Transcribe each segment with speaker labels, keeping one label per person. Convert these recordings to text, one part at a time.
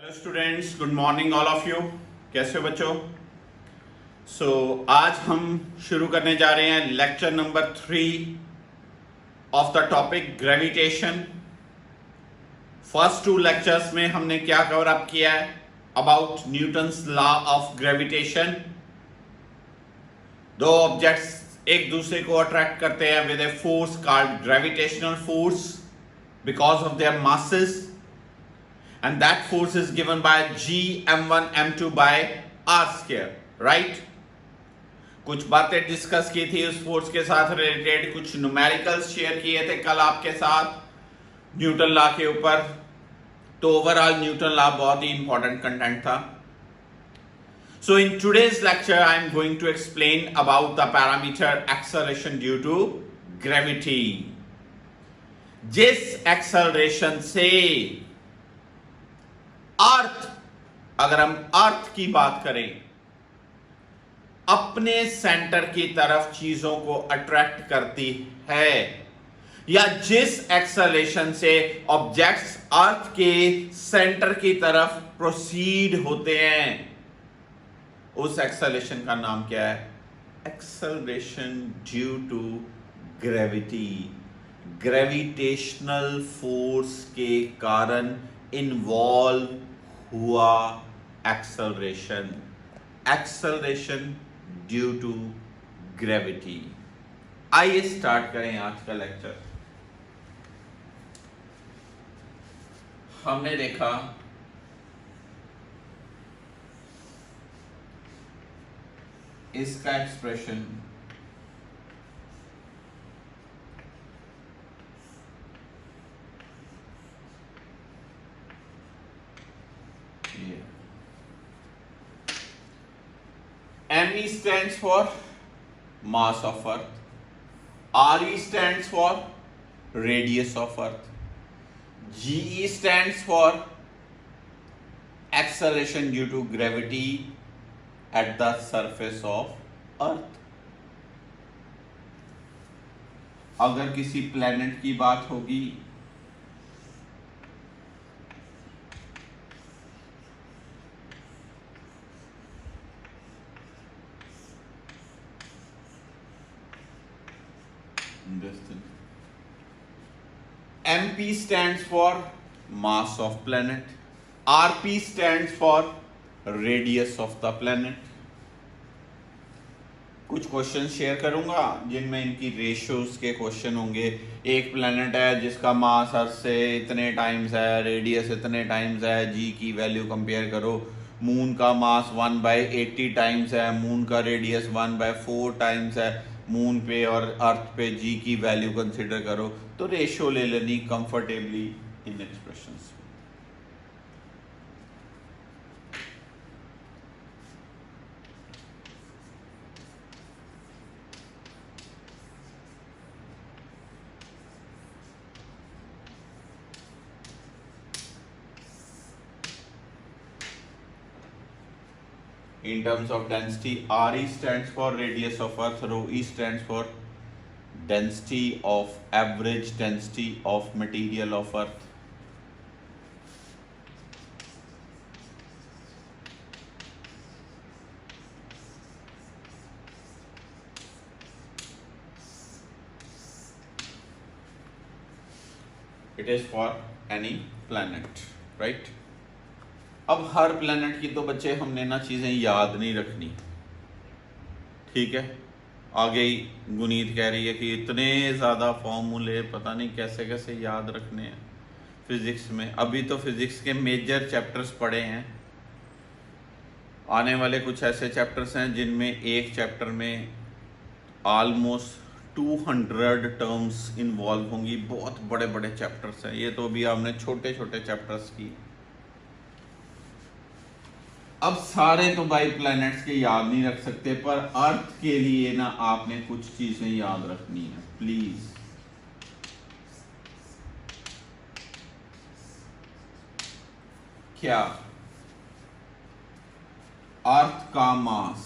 Speaker 1: Hello students, good morning all of you. कैसे हो बच्चों? आज हम शुरू करने जा रहे हैं lecture number 3 of the topic gravitation. First 2 lectures में हमने क्या कवर अप किया है? About Newton's law of gravitation. दो ऑब्जेक्ट्स एक दूसरे को अट्रैक्ट करते हैं with a force called gravitational force because of their masses, and that force is given by g m1 m2 by r square, right? कुछ बातें डिस्कस की थी उस फोर्स के साथ रिलेटेड, कुछ न्यूमेरिकल्स शेयर किए थे कल आपके साथ न्यूटन लॉ के ऊपर। तो ओवरऑल न्यूटन लॉ बहुत ही इंपॉर्टेंट कंटेंट था। So in today's lecture I am going to explain about the parameter acceleration due to gravity। जिस एक्सेलरेशन से अर्थ, अगर हम अर्थ की बात करें, अपने सेंटर की तरफ चीजों को अट्रैक्ट करती है, या जिस एक्सेलरेशन से ऑब्जेक्ट्स अर्थ के सेंटर की तरफ प्रोसीड होते हैं, उस एक्सेलरेशन का नाम क्या है? Acceleration due to gravity. Gravitational force के कारण इन्वॉल्व हुआ acceleration, acceleration due to gravity. आइए स्टार्ट करें आज का लेक्चर। हमने देखा इसका expression ME stands for mass of earth, RE stands for radius of earth, GE stands for acceleration due to gravity at the surface of earth। अगर किसी planet की बात होगी MP stands for mass of planet, RP stands for radius of the planet। कुछ question share करूंगा जिनमें इनकी ratios के क्वेश्चन होंगे। एक प्लेनेट है जिसका मास अर्थ से इतने टाइम्स है, रेडियस इतने टाइम्स है, जी की वैल्यू कंपेयर करो। मून का मास 1/80 टाइम्स है, मून का रेडियस 1/4 टाइम्स है, मून पे और अर्थ पे जी की वैल्यू कंसिडर करो, तो रेशियो ले लेनी comfortably in expressions. In terms of density, RE stands for radius of earth, ρe stands for density of average density of material of earth। It is for any planet, right? अब हर planet की तो बच्चे हमने ना चीज़ें याद नहीं रखनी, ठीक है? आगे ही गुनीत कह रही है कि इतने ज़्यादा फॉर्मूले पता नहीं कैसे कैसे याद रखने हैं फिज़िक्स में। अभी तो फिज़िक्स के मेजर चैप्टर्स पढ़े हैं, आने वाले कुछ ऐसे चैप्टर्स हैं जिनमें एक चैप्टर में ऑलमोस्ट 200 टर्म्स इन्वॉल्व होंगी। बहुत बड़े बड़े चैप्टर्स हैं ये, तो अभी हमने छोटे छोटे चैप्टर्स की। अब सारे तो भाई प्लैनेट्स के याद नहीं रख सकते, पर अर्थ के लिए ना आपने कुछ चीजें याद रखनी है प्लीज। क्या? अर्थ का मास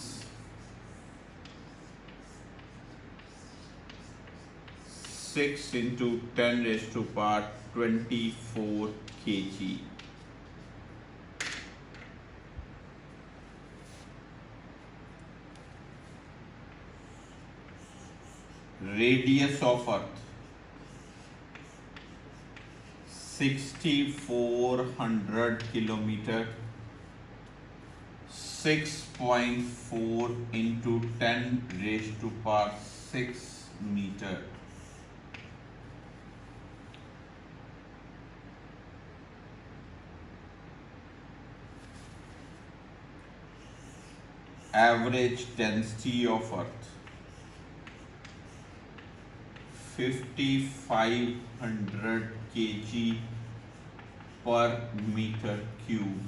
Speaker 1: 6 into 10 raised to power 24 kg। radius of earth 6400 kilometer, 6.4 into 10 raised to power 6 meter. Average density of earth 5500 kg per meter cube.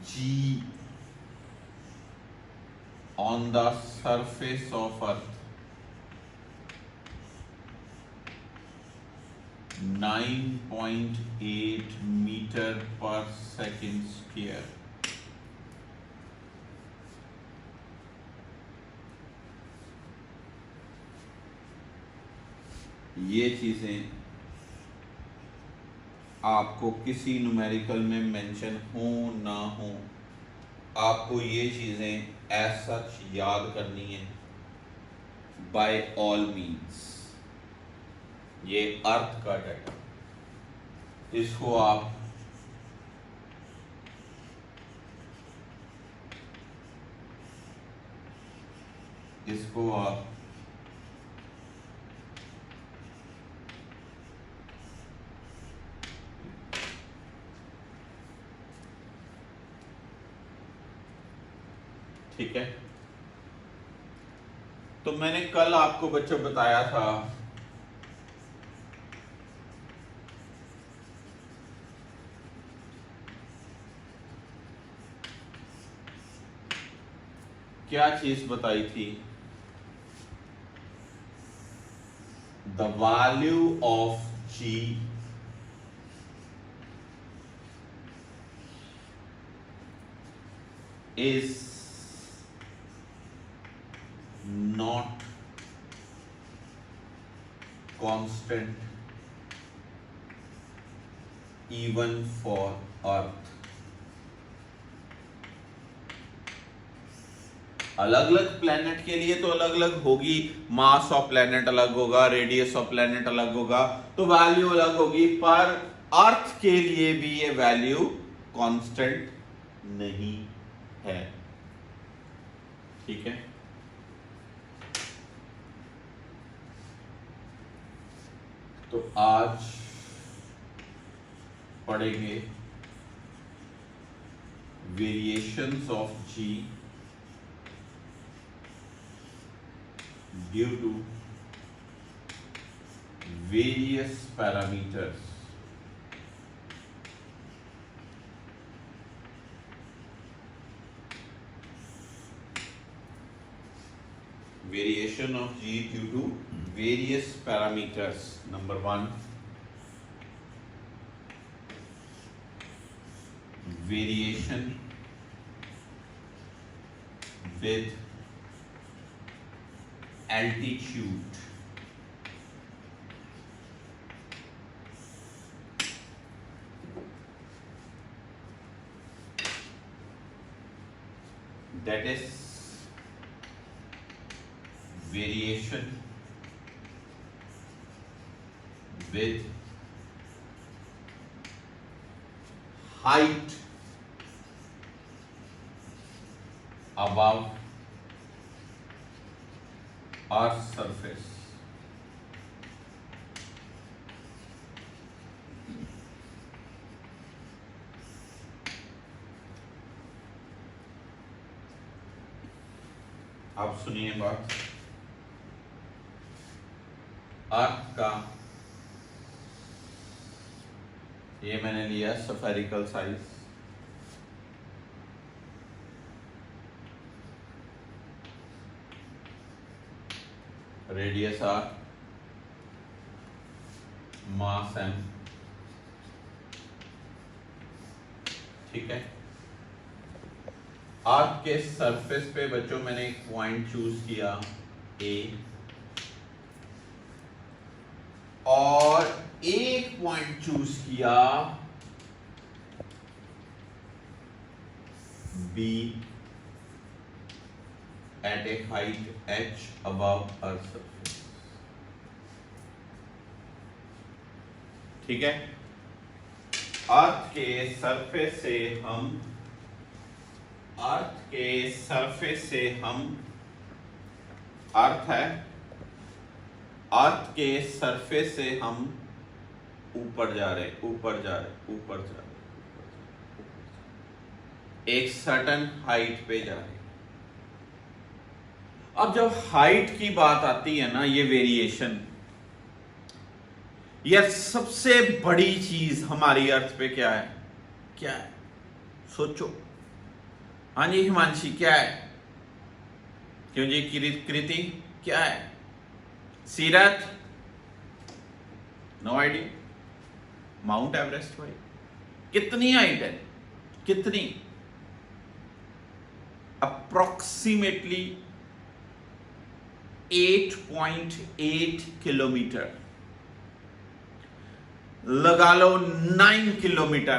Speaker 1: G on the surface of earth 9.8 meter per second square. ये चीजें आपको किसी numerical में mention हो ना हो, आपको ये चीजें एज सच याद करनी है बाय ऑल मीन्स। ये अर्थ का डाटा, इसको आप ठीक है। तो मैंने कल आपको बच्चों बताया था क्या चीज बताई थी, the value of G is not constant even for earth। अलग अलग प्लेनेट के लिए तो अलग अलग होगी, मास ऑफ प्लेनेट अलग होगा, रेडियस ऑफ प्लेनेट अलग होगा, तो वैल्यू अलग होगी, पर अर्थ के लिए भी ये वैल्यू कांस्टेंट नहीं है। ठीक है, तो आज पढ़ेंगे variations of G due to various parameters. Variation of G due to various parameters. Number one, variation with altitude. That is variation with height above Earth's surface। अब सुनिए बात, अर्थ का ये मैंने लिया spherical size, radius R, mass M. ठीक है, अर्थ के सरफेस पे बच्चों मैंने एक पॉइंट चूज किया ए, और एक पॉइंट चूज किया B, at a height h above earth surface. ठीक है, अर्थ के सरफेस से हम अर्थ है, अर्थ के सरफेस से हम ऊपर जा रहे एक सर्टन हाइट पे जा रहे। अब जब हाइट की बात आती है ना, ये वेरिएशन, यह सबसे बड़ी चीज हमारी अर्थ पे क्या है? सोचो। हाँ जी हिमांशी, क्या है? क्यों जी कृति, क्या है? सीरत, नो आइडिया। माउंट एवरेस्ट भाई, कितनी हाइट है? कितनी? अप्रोक्सीमेटली 8.8 किलोमीटर, लगा लो 9 किलोमीटर।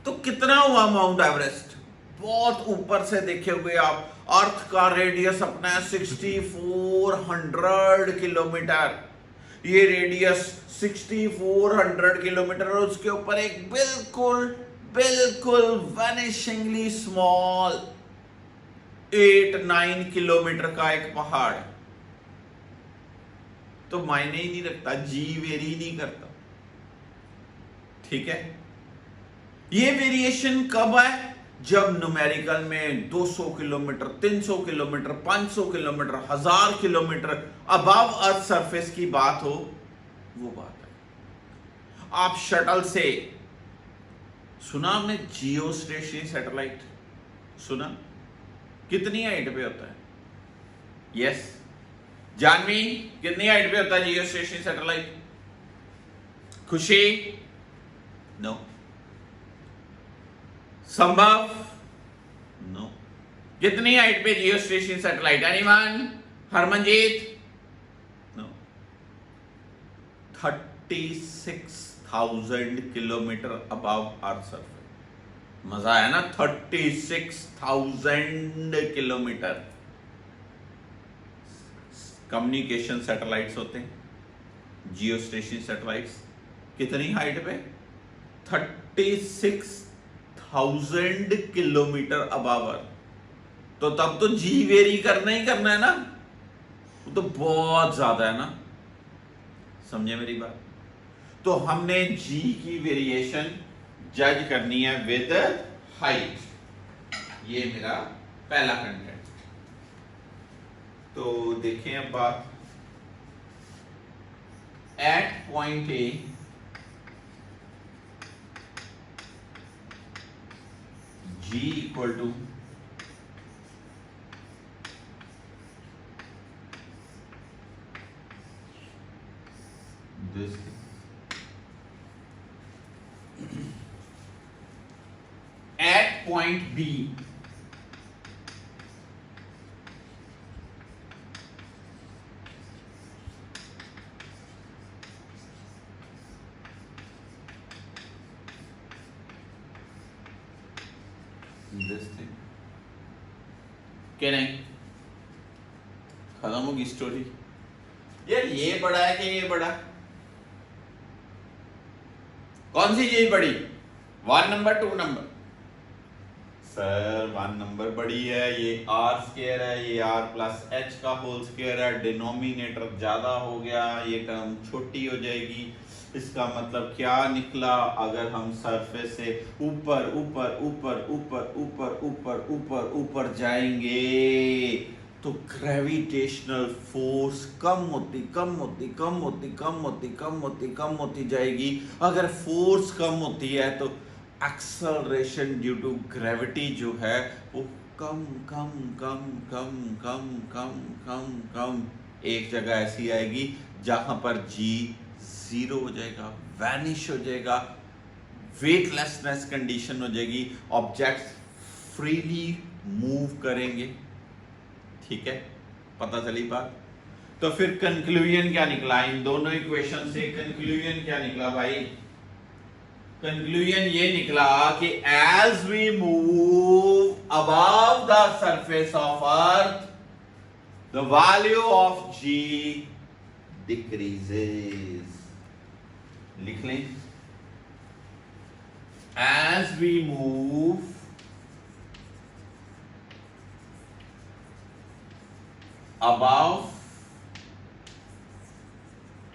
Speaker 1: तो कितना हुआ माउंट एवरेस्ट? बहुत ऊपर से देखे हुए आप, अर्थ का रेडियस अपना है 6400 किलोमीटर। ये रेडियस 6400 किलोमीटर, और उसके ऊपर एक बिल्कुल वैनिशिंगली स्मॉल 8-9 किलोमीटर का एक पहाड़। तो मायने ही नहीं रखता, जी वेरी नहीं करता। ठीक है, ये वेरिएशन कब है? जब न्यूमेरिकल में 200 kilometre, 300 kilometre, 500 kilometre, 1000 kilometre above earth surface की बात हो, वो बात है। आप शटल से, सुना आपने जियो स्टेशनरी सैटेलाइट? सुना? कितनी हाइट पे होता है? यस जानवी, कितनी हाइट पे होता है geostationary satellite? Khushi, no. Sambhav, no. कितनी हाइट पे geostationary satellite? Anyone? Harmanjeet, no. 36,000 kilometre above earth surface. मजा आया ना? 36,000 किलोमीटर। कम्युनिकेशन सैटेलाइट्स होते हैं, जियो स्टेशनरी सैटेलाइट्स। कितनी हाइट पे? 36,000 किलोमीटर अबव अर्थ। तो तब तो जी वेरी करना ही करना है ना, वो तो बहुत ज्यादा है ना। समझे मेरी बात? तो हमने जी की वेरिएशन जज करनी है विद हाइट। ये मेरा पहला कंटेंट। तो देखें अब बात, at point A G equal to this at point B this thing, क्या नहीं? खत्म होगी स्टोरी। यार ये बड़ा है कि ये बड़ा? कौन सी चीज बड़ी? 1 नंबर 2 नंबर? सर 1 नंबर बड़ी है। ये r स्क्वायर है, ये r प्लस h का होल स्क्वायर है। डिनोमिनेटर ज्यादा हो गया, ये टर्म छोटी हो जाएगी। इसका मतलब क्या निकला? अगर हम सरफेस से ऊपर ऊपर ऊपर ऊपर ऊपर ऊपर ऊपर ऊपर जाएंगे तो ग्रेविटेशनल फोर्स कम होती जाएगी। अगर फोर्स कम होती है तो एक्सेलरेशन ड्यू टू ग्रेविटी जो है वो कम एक जगह ऐसी आएगी जहां पर जी 0 हो जाएगा, वैनिश हो जाएगा, वेटलेसनेस कंडीशन हो जाएगी, ऑब्जेक्ट्स फ्रीली मूव करेंगे। ठीक है, पता चली बात? तो फिर कंक्लूजन क्या निकला इन दोनों इक्वेशन से? कंक्लूजन क्या निकला भाई? कंक्लूजन ये निकला कि as we move above the surface of earth the value of G decreases. लिख लें, as we move above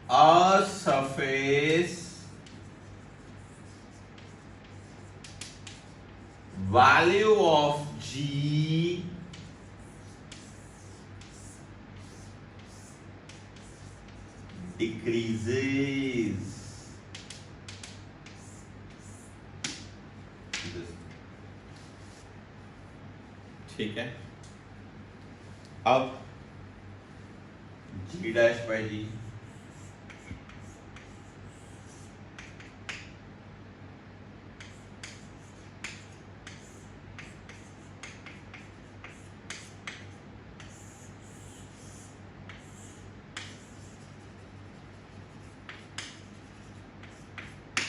Speaker 1: a surface, value of G decreases। ठीक है, अब G dash by G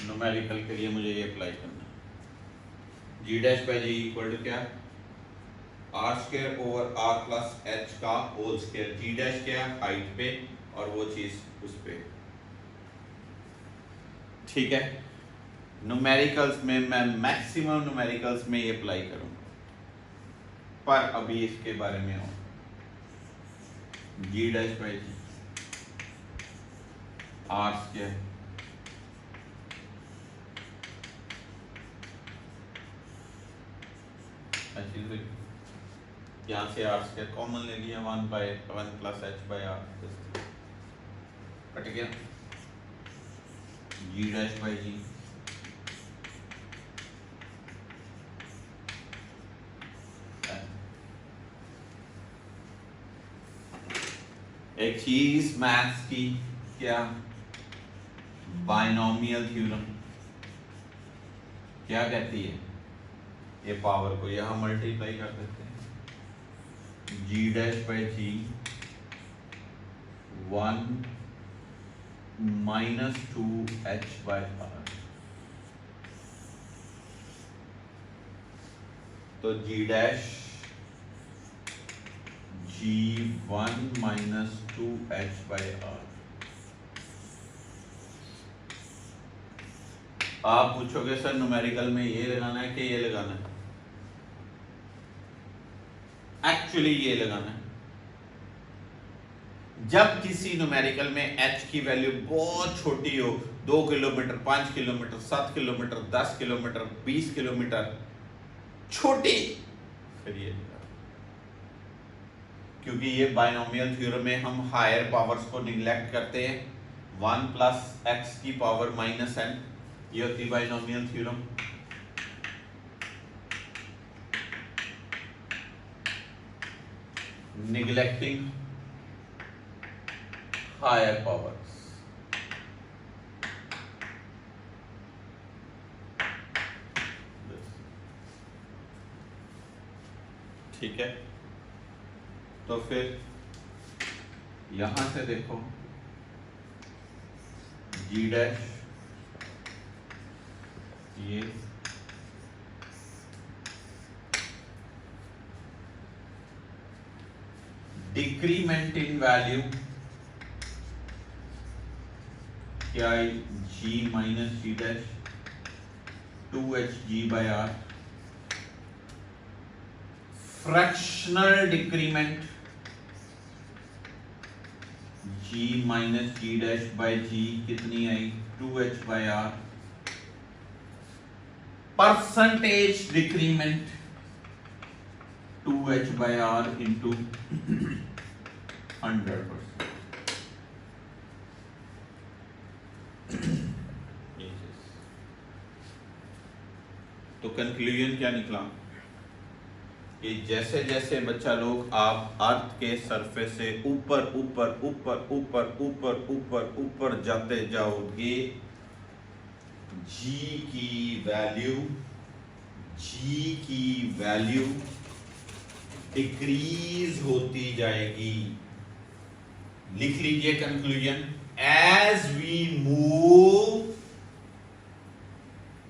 Speaker 1: numerical के लिए मुझे ये अप्लाई करना है। G dash by G equal to क्या, R square over R plus H का होल स्क्वायर। जी डैश क्या, हाइट पे, और वो चीज उस पे। ठीक है, न्यूमेरिकल्स में मैं मैक्सिमम न्यूमेरिकल्स में ये अप्लाई करूंगा, पर अभी इसके बारे में हो। G dash by G R square यहाँ से आर स्क्वायर कॉमन ले लिया, 1 plus H by R cut गया। जी डैश बाई जी एक चीज मैथ्स की क्या, बाइनोमियल थ्योरम क्या कहती है, ये पावर को यहां मल्टीप्लाई कर देते हैं। G dash by G 1 minus 2 H by R, तो G dash G 1 minus 2 H by R. आप पूछोगे सर न्यूमेरिकल में ये लगाना है कि ये लगाना है, एक्चुअली ये लगाना है। जब किसी न्यूमेरिकल में h की वैल्यू बहुत छोटी हो, 2 kilometre, 5 kilometre, 7 kilometre, 10 kilometre, 20 kilometre, छोटी, फिर ये, क्योंकि ये बाइनोमियल थ्योरम में हम हायर पावर्स को निग्लेक्ट करते हैं। 1 प्लस एक्स की पावर माइनस n, ये होती binomial theorem. neglecting higher powers। ठीक है, तो फिर यहां से देखो जी डैश ये डिक्रीमेंट इन वैल्यू क्या है, G minus G dash 2hg by R. Fractional decrement g minus G dash by G कितनी आई, 2h by R. Percentage decrement 2h by R into 100%। तो कंक्लूजन क्या निकला कि जैसे जैसे बच्चा लोग आप अर्थ के सरफेस से ऊपर ऊपर ऊपर ऊपर ऊपर ऊपर ऊपर जाते जाओगे, जी की वैल्यू डिक्रीज होती जाएगी। लिख लीजिए conclusion, as we move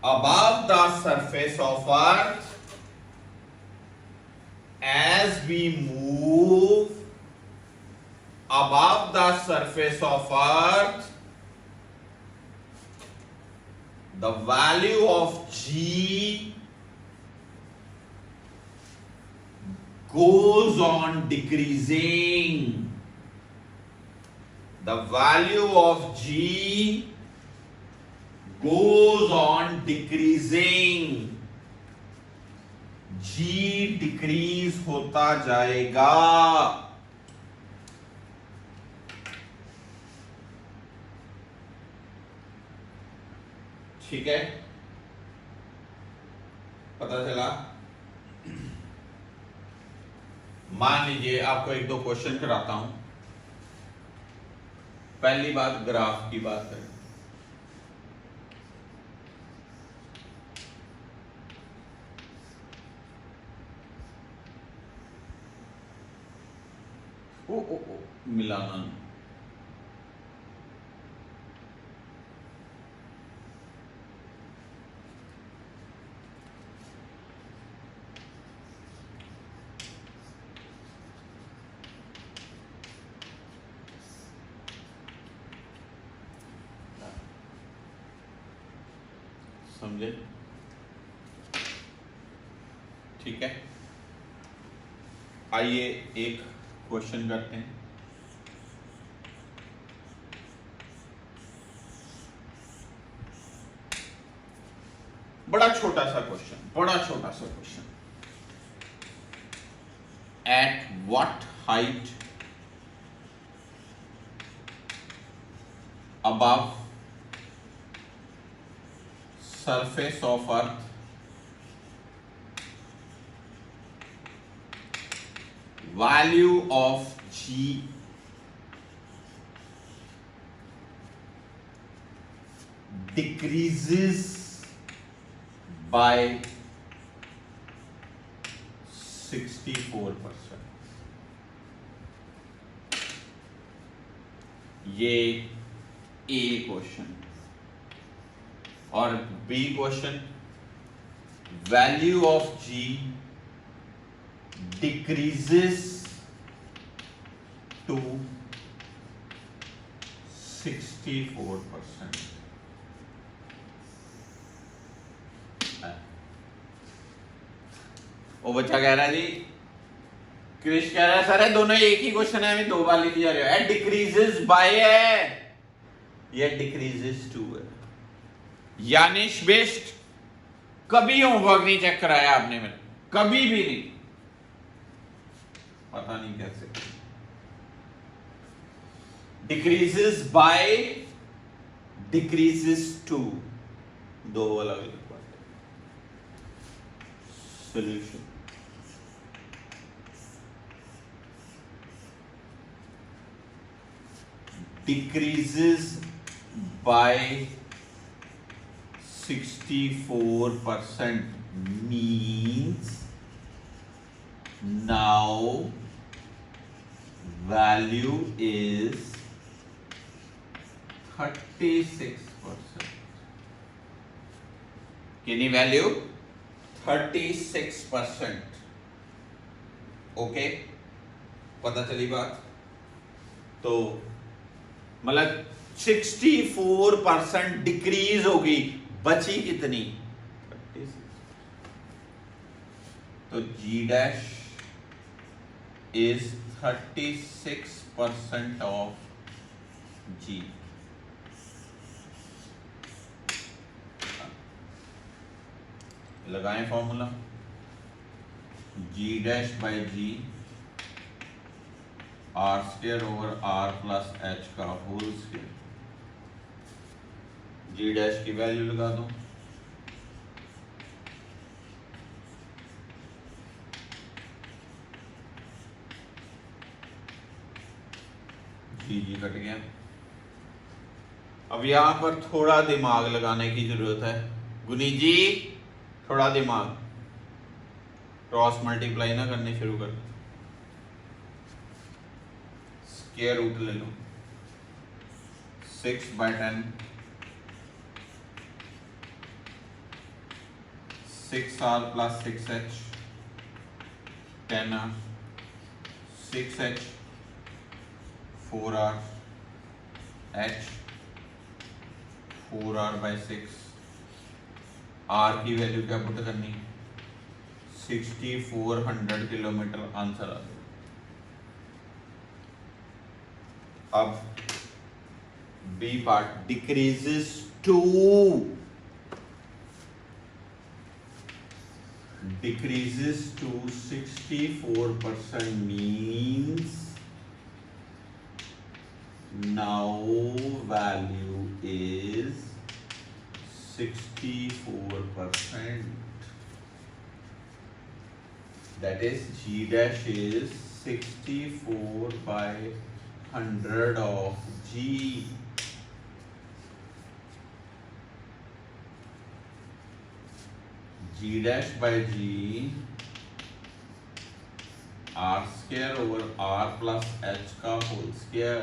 Speaker 1: above the surface of earth, as we move above the surface of earth, the value of G goes on decreasing. The value of G goes on decreasing. G decrease होता जाएगा. ठीक है, पता चला. मान लीजिए आपको एक दो क्वेश्चन कराता हूं. पहली बात ग्राफ की बात है. ओ मिलाना. समझे? ठीक है, आइए एक क्वेश्चन करते हैं. बड़ा छोटा सा question. At what height above surface of earth value of G decreases by 64%. ये ए क्वेश्चन. और B question, value of G decreases to 64%. वो बच्चा कह रहा है जी, क्रिश कह रहा है सर दोनों एक ही क्वेश्चन है, हमें दो बार लिखी जा रही है. डिक्रीजेस बाय है, ये डिक्रीजेस टू है. यानिश बेस्ट कभी होमवर्क नहीं चेक कराया आपने मेरे, कभी भी नहीं. पता नहीं कैसे. डिक्रीजेस बाय, डिक्रीजेस टू, दो अलग अलग बात. Solution. Decreases by 64% means now value is 36%. कितनी वैल्यू? 36%. ओके, पता चली बात. तो मतलब 64% डिक्रीज होगी, बची कितनी? 36. तो G dash is 36% of G. लगाएं formula. G dash by G R square over R plus H का होल स्क्वायर. G डैश की वैल्यू लगा दो. जी कट गया. अब यहां पर थोड़ा दिमाग लगाने की जरूरत है. गुनी जी थोड़ा दिमाग. क्रॉस मल्टीप्लाई ना करने शुरू कर. स्क्वायर रूट ले लो. 6/10 6R plus 6H 10R 6H 4R H 4R by 6 R की वैल्यू क्या पुट करनी 6400 किलोमीटर आंसर आ गया। अब B part decreases to 64% means now value is 64%. That is G dash is 64 by 100 of G. G dash by G R square over R plus H का whole square.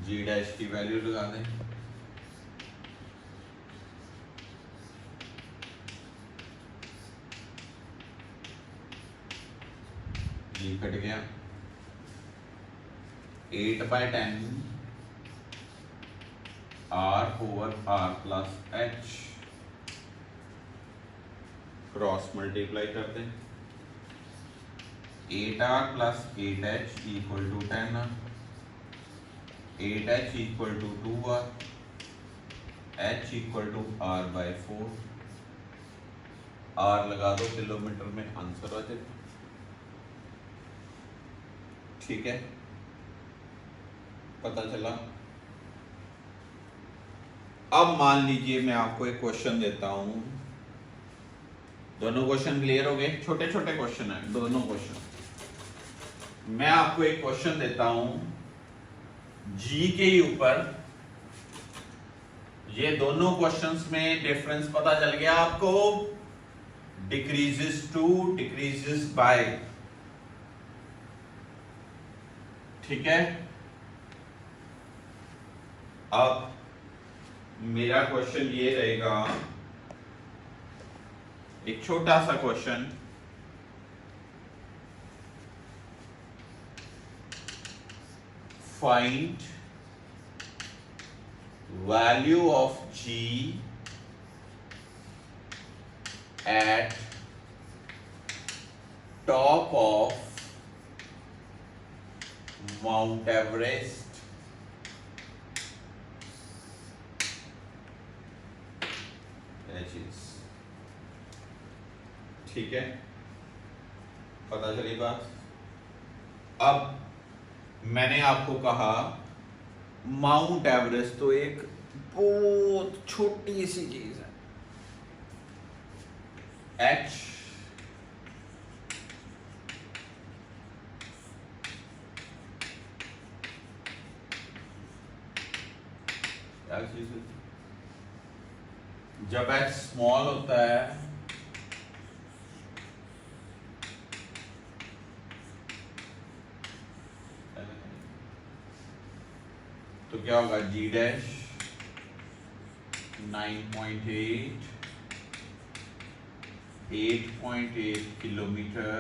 Speaker 1: G dash की value लगा दें G cut गया 8 by 10 R over R plus H cross multiply करते हैं 8R plus 8H equal to 10R 8H equal to 2R H equal to R by 4 R लगा दो kilometre में answer आ जाए। ठीक है पता चला। अब मान लीजिए मैं आपको एक क्वेश्चन देता हूं, दोनों क्वेश्चन क्लियर हो गए, छोटे छोटे क्वेश्चन है दोनों क्वेश्चन। मैं आपको एक क्वेश्चन देता हूं जी के ऊपर, ये दोनों क्वेश्चंस में डिफरेंस पता चल गया आपको, डिक्रीजेस टू डिक्रीजेस बाय। ठीक है अब मेरा क्वेश्चन ये रहेगा, एक छोटा सा question, find value of G eight top of mount Everest. ठीक है पता चली बात। अब मैंने आपको कहा माउंट एवरेस्ट तो एक बहुत छोटी सी चीज है, H क्या चीज है, जब H स्मॉल होता है तो क्या होगा G dash 9.8 8.8 kilometre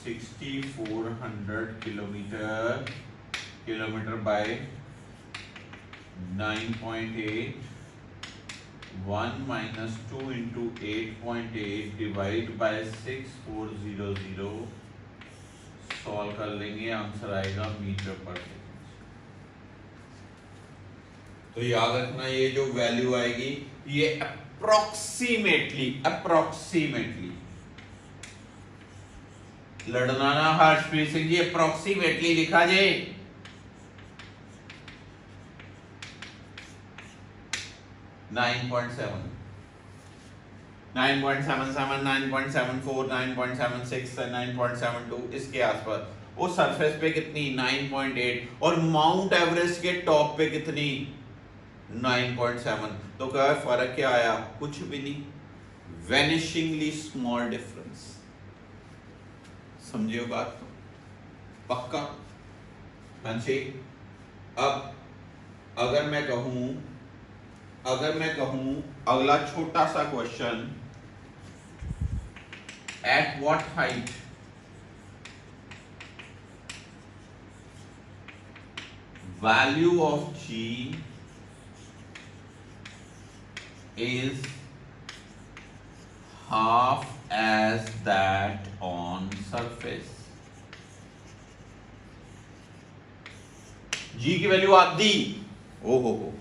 Speaker 1: 6400 kilometre bye 9.8 1 minus 2 into 8.8 divide by 6400 solve कर लेंगे, आंसर आएगा मीटर पर सेकंड। तो याद रखना ये जो वैल्यू आएगी ये अप्रोक्सीमेटली लड़ना ना हर्षप्रीत सिंह जी, अप्रोक्सीमेटली लिखा जाए। नाइन पॉइंट सेवन 9.77 9.74 9.76 9.72 इसके आसपास। वो सरफेस पे कितनी 9.8 और माउंट एवरेस्ट के टॉप पे कितनी 9.7। तो क्या फर्क क्या आया, कुछ भी नहीं, वेनिशिंगली स्मॉल डिफरेंस। समझिए बात पक्का हंसी। अब अगर मैं कहूं अगर मैं कहूं अगला छोटा सा question, at what height value of g is half as that on surface। g की वैल्यू आधी। ओहो हो,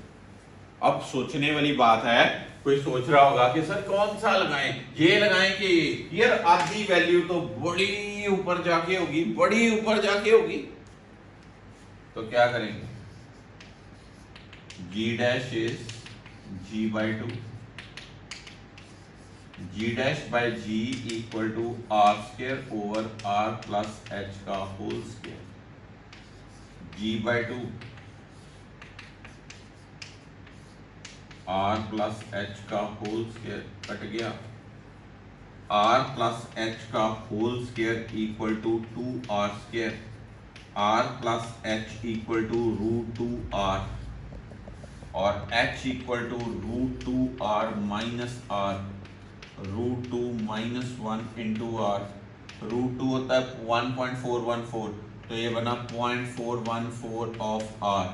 Speaker 1: अब सोचने वाली बात है। कोई सोच रहा होगा कि सर कौन सा लगाएं, ये लगाएं कि यार आधी वैल्यू तो बड़ी ऊपर जाके होगी, बड़ी ऊपर जाके होगी। तो क्या करेंगे, g dash is g by 2, g dash by g equal to r square over r plus h का whole square. g by 2 r plus h का होल स्क्वायर कट गया, r प्लस h का whole square equal to 2r square, r plus h equal to √2r और h equal to √2r minus r, √2 minus 1 into r, √2 होता है 1.414, तो ये बना 0.414 of r,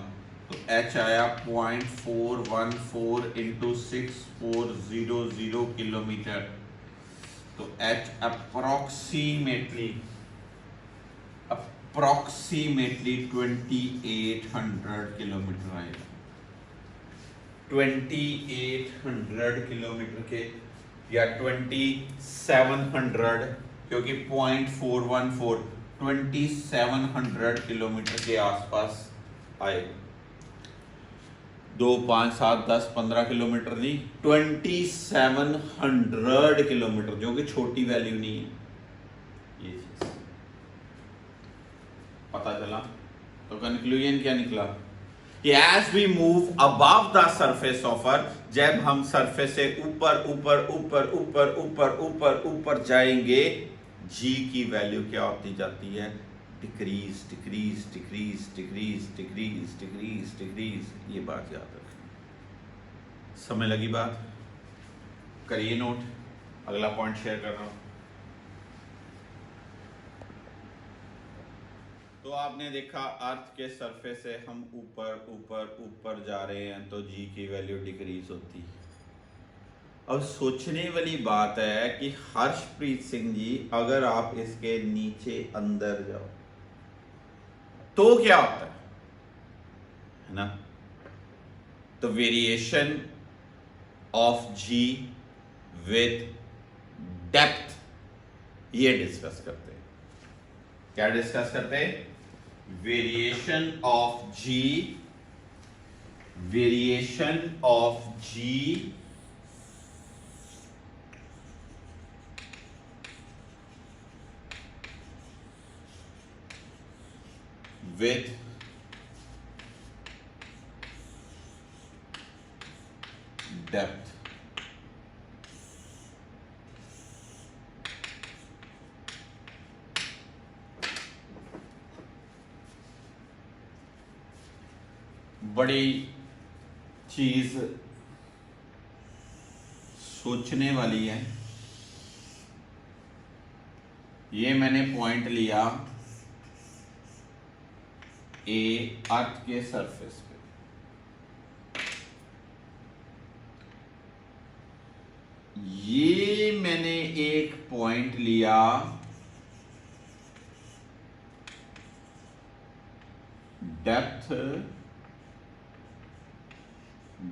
Speaker 1: तो h आया 0.414 इंटू 6400 किलोमीटर, तो h अप्रोक्सीमेटली 2800 किलोमीटर आएगा। 2800 किलोमीटर के या 2700, क्योंकि 0.414 2700 किलोमीटर के आसपास आएगा। 2, 5, 7, 10, 15 किलोमीटर नहीं, 2700 किलोमीटर, जो कि छोटी वैल्यू नहीं है। ये चीज पता चला। तो कंक्लूजन क्या निकला कि as we move above the surface of earth, जब हम सरफेस से ऊपर ऊपर ऊपर ऊपर ऊपर ऊपर ऊपर जाएंगे, जी की वैल्यू क्या होती जाती है, decrease decrease decrease decrease decrease decrease decrease. ये बात याद रखें। समय लगी बात, करिए नोट। अगला पॉइंट शेयर कर रहा हूं। तो आपने देखा अर्थ के सरफेस से हम ऊपर ऊपर ऊपर जा रहे हैं तो जी की वैल्यू डिक्रीज होती है। अब सोचने वाली बात है कि हर्षप्रीत सिंह जी, अगर आप इसके नीचे अंदर जाओ तो क्या होता है ना, तो variation of G with depth, ये डिस्कस करते हैं। क्या डिस्कस करते हैं, variation of G, variation of G with depth। बड़ी चीज सोचने वाली है। ये मैंने पॉइंट लिया ए अर्थ के सरफेस पे, ये मैंने एक पॉइंट लिया डेप्थ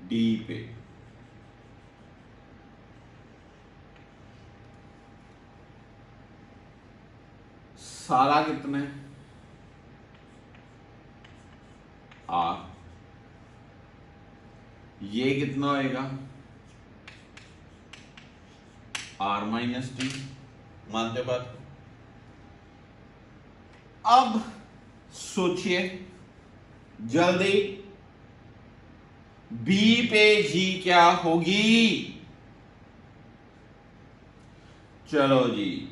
Speaker 1: डी पे। सारा कितना है, आर। ये कितना होएगा, आर माइनस टी। मानते बात। अब सोचिए जल्दी, बी पे जी क्या होगी। चलो जी,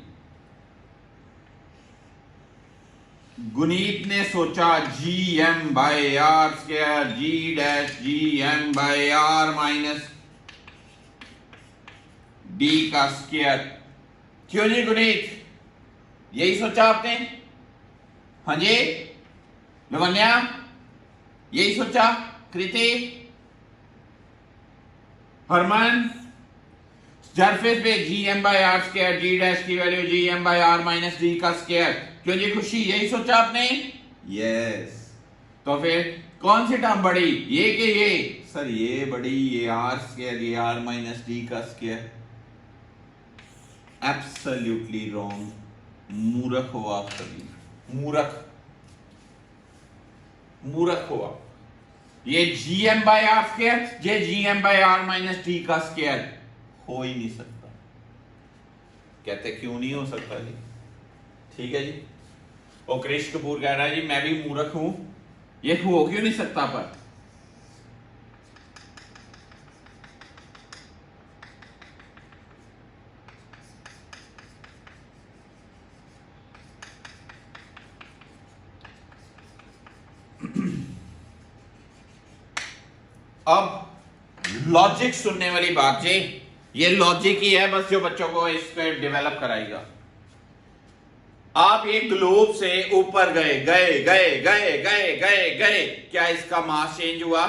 Speaker 1: गुनीत ने सोचा GM/R² G'/GM/R माइनस D का स्क्वायर। क्यों जी गुनीत, यही सोचा आपने? हाँ जी लवन्या, यही सोचा? कृति, हरमान, सरफेस पे GM/R² G' की वैल्यू GM/R माइनस D का स्क्वायर। क्यों जी खुशी, यही सोचा आपने? यस। तो फिर कौन सी टर्म बड़ी, ये कि ये? सर ये बड़ी, ये R², ये R माइनस D का स्क्वायर। एब्सोल्युटली रॉन्ग, मूर्ख हो आप सभी, मूर्ख हो आप। ये GM/R², ये GM/R माइनस D का स्क्वायर हो ही नहीं सकता। कहते क्यों नहीं हो सकता जी? ठीक है जी। और कृष्ण कपूर कह रहा है जी मैं भी मूर्ख हूं, ये हो क्यों नहीं सकता? पर अब लॉजिक सुनने वाली बात जी, ये लॉजिक ही है बस जो बच्चों को इसको डेवलप कराएगा। आप एक ग्लोब से ऊपर गए गए गए गए गए गए गए, क्या इसका मास चेंज हुआ?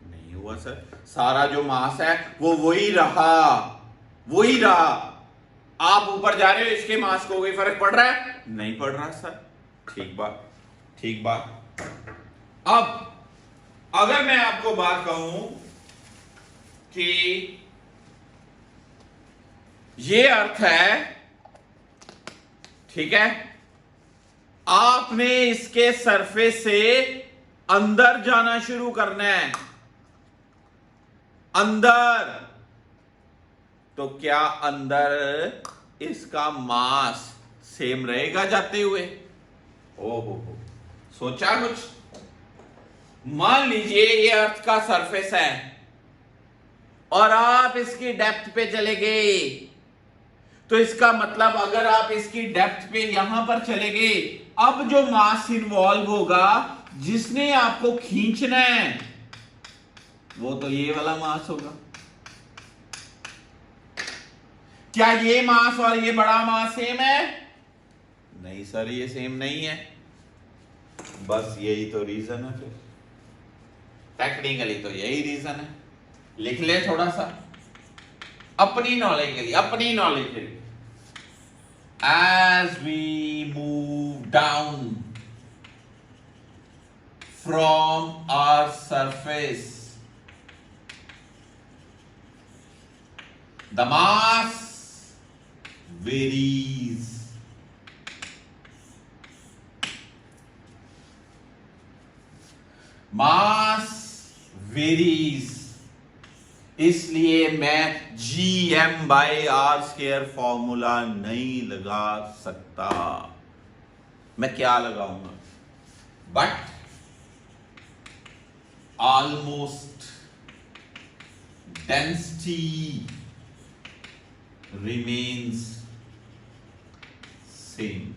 Speaker 1: नहीं हुआ सर, सारा जो मास है वो वही रहा। आप ऊपर जा रहे हो, इसके मास को कोई फर्क पड़ रहा है? नहीं पड़ रहा सर। ठीक बात। अब अगर मैं आपको बात कहूं कि ये अर्थ है, ठीक है, आपने इसके सरफेस से अंदर जाना शुरू करना है, अंदर, तो क्या अंदर इसका मास सेम रहेगा जाते हुए? ओहो, सोचा कुछ? मान लीजिए ये अर्थ का सरफेस है और आप इसकी डेप्थ पे चले गए, तो इसका मतलब अगर आप इसकी डेप्थ पे यहां पर चले गए, अब जो मास इन्वॉल्व होगा जिसने आपको खींचना है वो तो ये वाला मास होगा। क्या ये मास और ये बड़ा मास सेम है? नहीं सर, ये सेम नहीं है। बस यही तो रीजन है, फिर टेक्निकली तो यही रीजन है। लिख ले थोड़ा सा अपनी नॉलेज के लिए। As we move down from our surface, the mass varies. इसलिए मैं GM/R² फॉर्मूला नहीं लगा सकता। मैं क्या लगाऊंगा? But almost density remains same.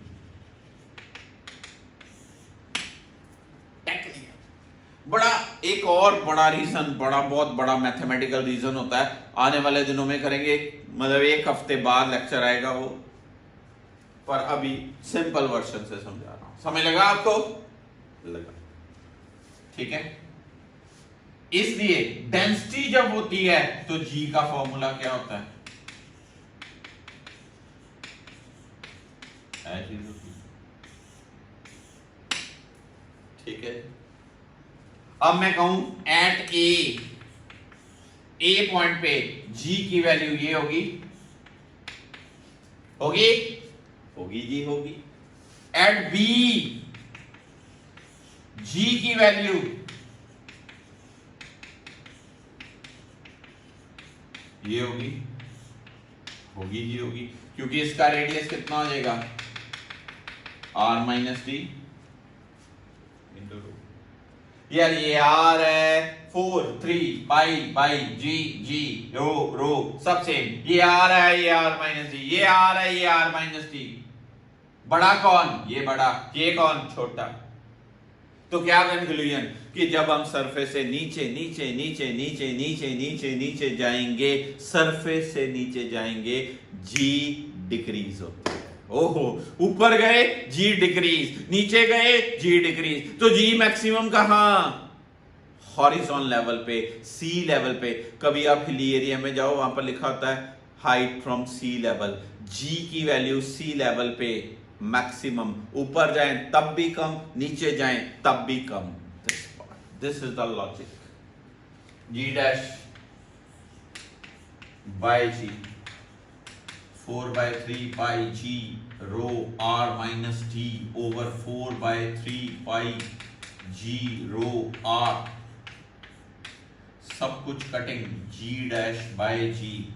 Speaker 1: एक और बड़ा रीजन, बहुत बड़ा मैथमेटिकल रीजन होता है, आने वाले दिनों में करेंगे, मतलब एक हफ्ते बाद लेक्चर आएगा वो, पर अभी सिंपल वर्जन से समझा रहा हूं। समझ लगा आपको? लगा, ठीक है। इसलिए डेंसिटी जब होती है तो जी का फॉर्मूला क्या होता है? ठीक है। अब मैं कहूं एट ए पॉइंट पे जी की वैल्यू ये होगी जी, होगी। एट बी जी की वैल्यू ये होगी जी, होगी, क्योंकि इसका रेडियस कितना हो जाएगा? R minus D into rho. यार ये R है 4 3 पाई जी रो सब सेम। ये R है, ये R माइनस डी, ये R है, ये R माइनस डी, बड़ा कौन? ये बड़ा। ये कौन? छोटा। तो क्या कंक्लूजन कि जब हम सरफेस से नीचे नीचे नीचे नीचे नीचे नीचे नीचे जाएंगे, सरफेस से नीचे जाएंगे, जी डिक्रीज होती है। ओहो, ऊपर गए जी डिक्रीज, नीचे गए जी डिक्रीज, तो जी मैक्सिमम कहां? हॉरिजॉन लेवल पे, सी लेवल पे। कभी आप हिली एरिया में जाओ, वहां पर लिखा होता है height from sea level, G की वैल्यू सी लेवल पे मैक्सिमम। ऊपर जाएं तब भी कम, नीचे जाएं तब भी कम। This is the logic. G dash by G, 4/3 pi G rho R minus T over 4/3 pi G rho R, सब कुछ cutting, G dash by G,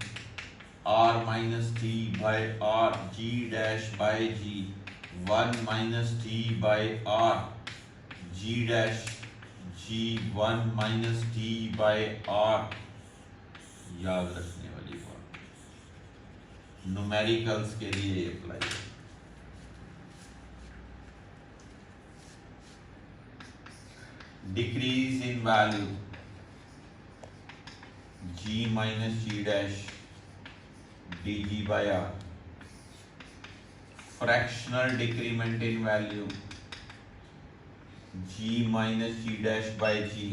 Speaker 1: R minus T by R, G dash by G, 1 minus T by R, G dash G 1 minus T by R. याद रखने वाली बात, numericals के लिए apply. Decrease in value, G minus G dash D G by R, fractional decrement in value, G minus G dash by G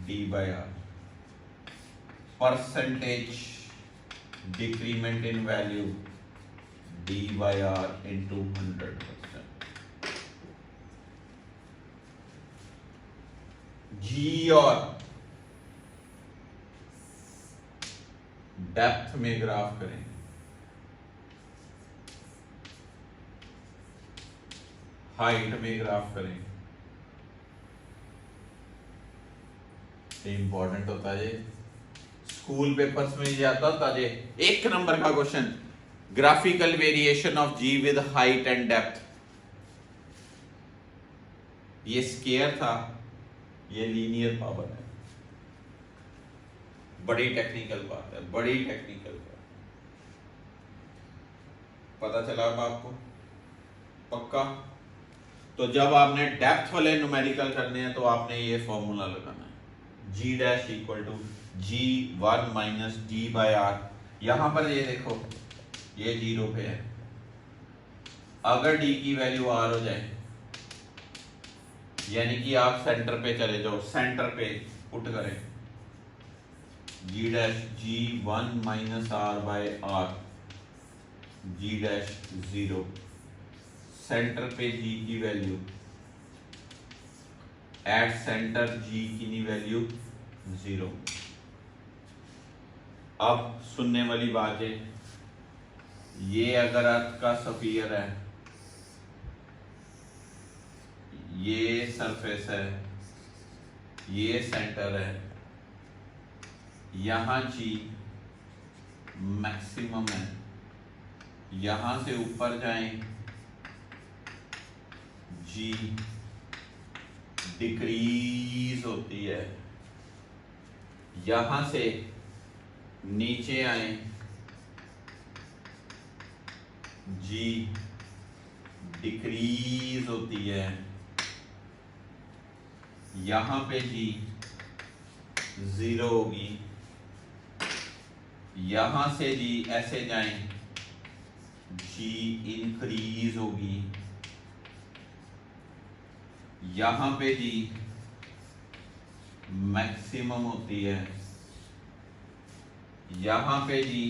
Speaker 1: D by R, percentage decrement in value, D by R into 100%। G और depth में graph करें, height में graph करें, important होता है ये, school papers में ये आता था ये 1 नंबर का question, graphical variation of G with height and depth. ये स्केयर था, ये लीनियर पावर है। बड़ी टेक्निकल बात है, बड़ी टेक्निकल बात। पता चला अब आपको? पक्का? तो जब आपने डेप्थ वाले न्यूमेरिकल करने हैं तो आपने ये फॉर्मूला लगाना है, G dash equal to G 1 minus D by R. यहां पर ये देखो, ये 0 पे है। अगर डी की वैल्यू आर हो जाए, यानी कि आप सेंटर पे चले जाओ, सेंटर पे पुट करें, G dash G 1 minus R by R, G dash 0, centre पे जी की वैल्यू, एट सेंटर जी की वैल्यू 0। अब सुनने वाली बात है, ये अगर अर्थ का स्फीयर है, ये सरफेस है, ये सेंटर है, यहां जी मैक्सिमम है, यहां से ऊपर जाएं जी डिक्रीज होती है, यहां से नीचे आए जी डिक्रीज होती है, यहां पे जी 0 होगी, यहां से जी ऐसे जाएं जी इंक्रीज होगी, यहां पे जी मैक्सिमम होती है, यहां पे जी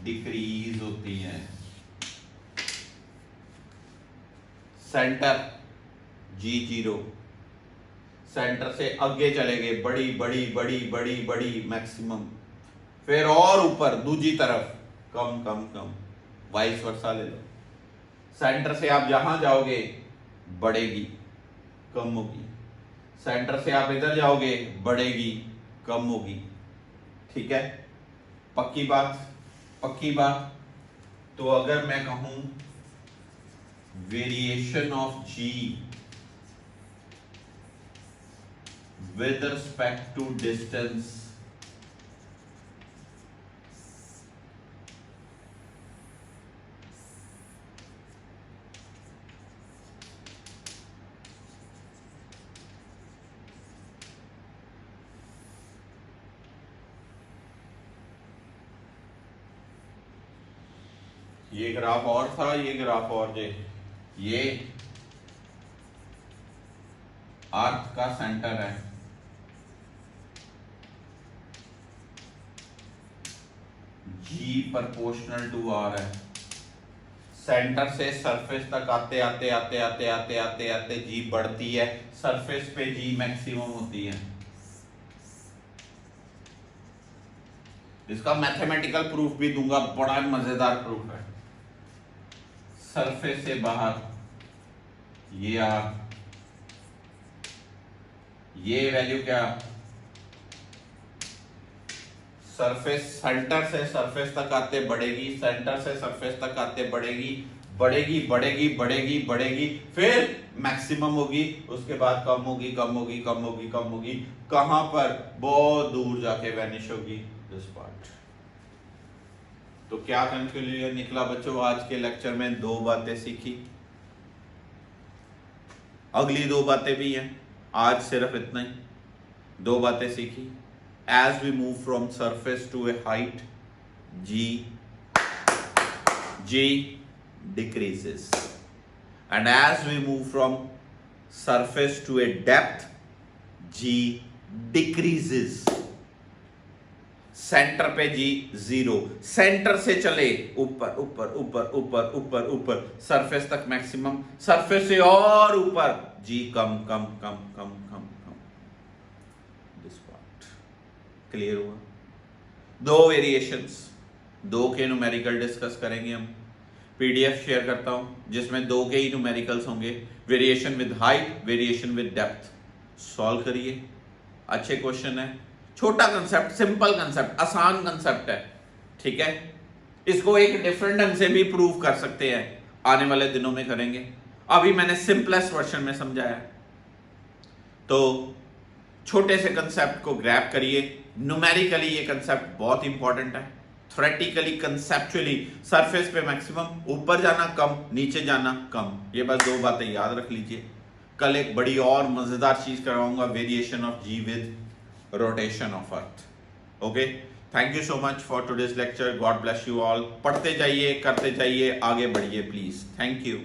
Speaker 1: डिक्रीज होती है, सेंटर जी 0, सेंटर से आगे चले गए, बड़ी बड़ी बड़ी बड़ी बड़ी मैक्सिमम, फिर और ऊपर दूसरी तरफ कम कम कम, वाइस वर्सा ले लो। सेंटर से आप जहां जाओगे बढ़ेगी, कम होगी, सेंटर से आप इधर जाओगे बढ़ेगी, कम होगी। ठीक है, पक्की बात? पक्की बात। तो अगर मैं कहूं variation of G with respect to distance ये ग्राफ और था, ये ग्राफ और ये अर्थ का सेंटर है, G प्रोपोर्शनल टू R है। सेंटर से सरफेस तक आते आते आते आते आते आते आते G बढ़ती है, सरफेस पे G मैक्सिमम होती है। इसका मैथमेटिकल प्रूफ भी दूंगा, बड़ा मजेदार प्रूफ है। सरफेस से बाहर ये R, ये वैल्यू क्या, सरफेस सेंटर से सरफेस तक आते बढ़ेगी, सेंटर से सरफेस तक आते बढ़ेगी, बढ़ेगी बढ़ेगी बढ़ेगी बढ़ेगी, फिर मैक्सिमम होगी, उसके बाद कम होगी कम होगी कम होगी कम होगी, कहां पर, बहुत दूर जाके वैनिश होगी, दिस पार्ट। तो क्या कंक्लूजन निकला बच्चों आज के लेक्चर में? दो बातें सीखी, अगली दो बातें भी हैं, आज सिर्फ इतना ही, दो बातें सीखी। As we move from surface to a height, G decreases, and as we move from surface to a depth, G decreases. Centre पे G 0, सेंटर से चले ऊपर ऊपर ऊपर ऊपर ऊपर ऊपर, सरफेस तक मैक्सिमम, सरफेस से और ऊपर G come come come come come come. This part clear हुआ? दो वेरिएशंस, दो के न्यूमेरिकल डिस्कस करेंगे हम। पीडीएफ शेयर करता हूं जिसमें दो के ही न्यूमेरिकल्स होंगे, variation with height, variation with depth. Solve करिए, अच्छे क्वेश्चन है, छोटा कंसेप्ट, सिंपल कंसेप्ट, आसान कंसेप्ट है, ठीक है। इसको एक डिफरेंट ढंग से भी प्रूव कर सकते हैं, आने वाले दिनों में करेंगे। अभी मैंने सिंपलेस्ट वर्जन में समझाया, तो छोटे से कंसेप्ट को ग्रैब करिए। न्यूमेरिकली ये कंसेप्ट बहुत इंपॉर्टेंट है, थ्योरेटिकली कंसेप्चुअली सरफेस पे मैक्सिमम, ऊपर जाना कम, नीचे जाना कम, ये बस दो बातें याद रख लीजिए। कल एक बड़ी और मजेदार चीज करवाऊंगा, variation of G with rotation of earth. Okay, thank you so much for today's lecture, God bless you all. पढ़ते जाइए, करते जाइए, आगे बढ़िए प्लीज, थैंक यू।